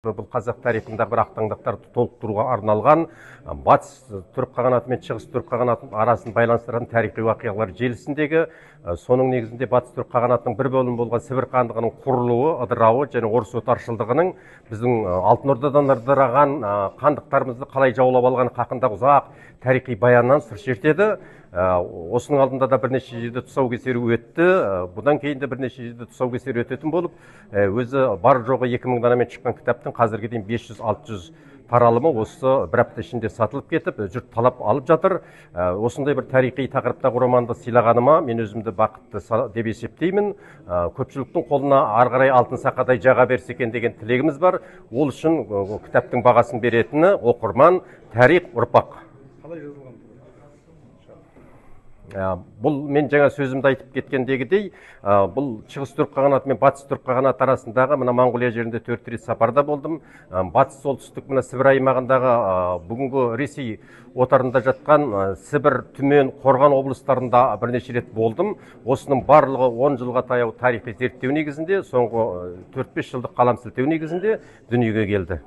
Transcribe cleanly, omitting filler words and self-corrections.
Бұл қазақ тарихындағы бір ақтаңдақтарды толықтыруға арналған батыс түрік қағанаты мен шығыс түрік қағанаты арасын байланыстыратын тарихи оқиғалар желісіндегі соның негізінде батыс түрік қағанатының бір бөлімі болған Сібір хандығының құрылуы, ыдырауы және орыс отаршылдығының біздің алтын ордадан ыдыраған хандықтарымызды қалай жаулап алғаны хақындағы ұзақ тарихи баяннан сыр шертеді. Осының алдында да бірнеше жерде тұсаукесері өтті. Бұдан кейін де бірнеше жерде тұсаукесер өтетін болып, өзі бар жоғы 2000 данамен шыққан кітаптың қазірге дейін 500-600 таралымы осы бір апта ішінде сатылып кетіп, жұрт талап алып жатыр. Осындай бір тарихи тақырыптағы романды сыйлағаныма мен өзімді бақытты деп есептеймін. Көпшіліктің қолына ары қарай алтын сақадай жаға берсе екен деген тілегіміз бар. Ол үшін кітаптың бағасын беретіні оқырман, тарих, ұрпақ. Қалай жазылған? Бұл мен жаңа сөзімді айтып кеткендегідей, бұл шығыс түрік қағанаты мен батыс түрік қағанаты арасындағы мына Моңғолия жерінде 4 рет сапарда болдым. Батыс солтүстік мына Сібір аймағындағы бүгінгі Ресей отарында жатқан Сібір, Түмен, Қорған облыстарында бірнеше рет болдым. Осының барлығы 10 жылға таяу тарихи зерттеу негізінде, соңғы 4-5 жылдық қалам сілтеу негізінде дүниеге келді.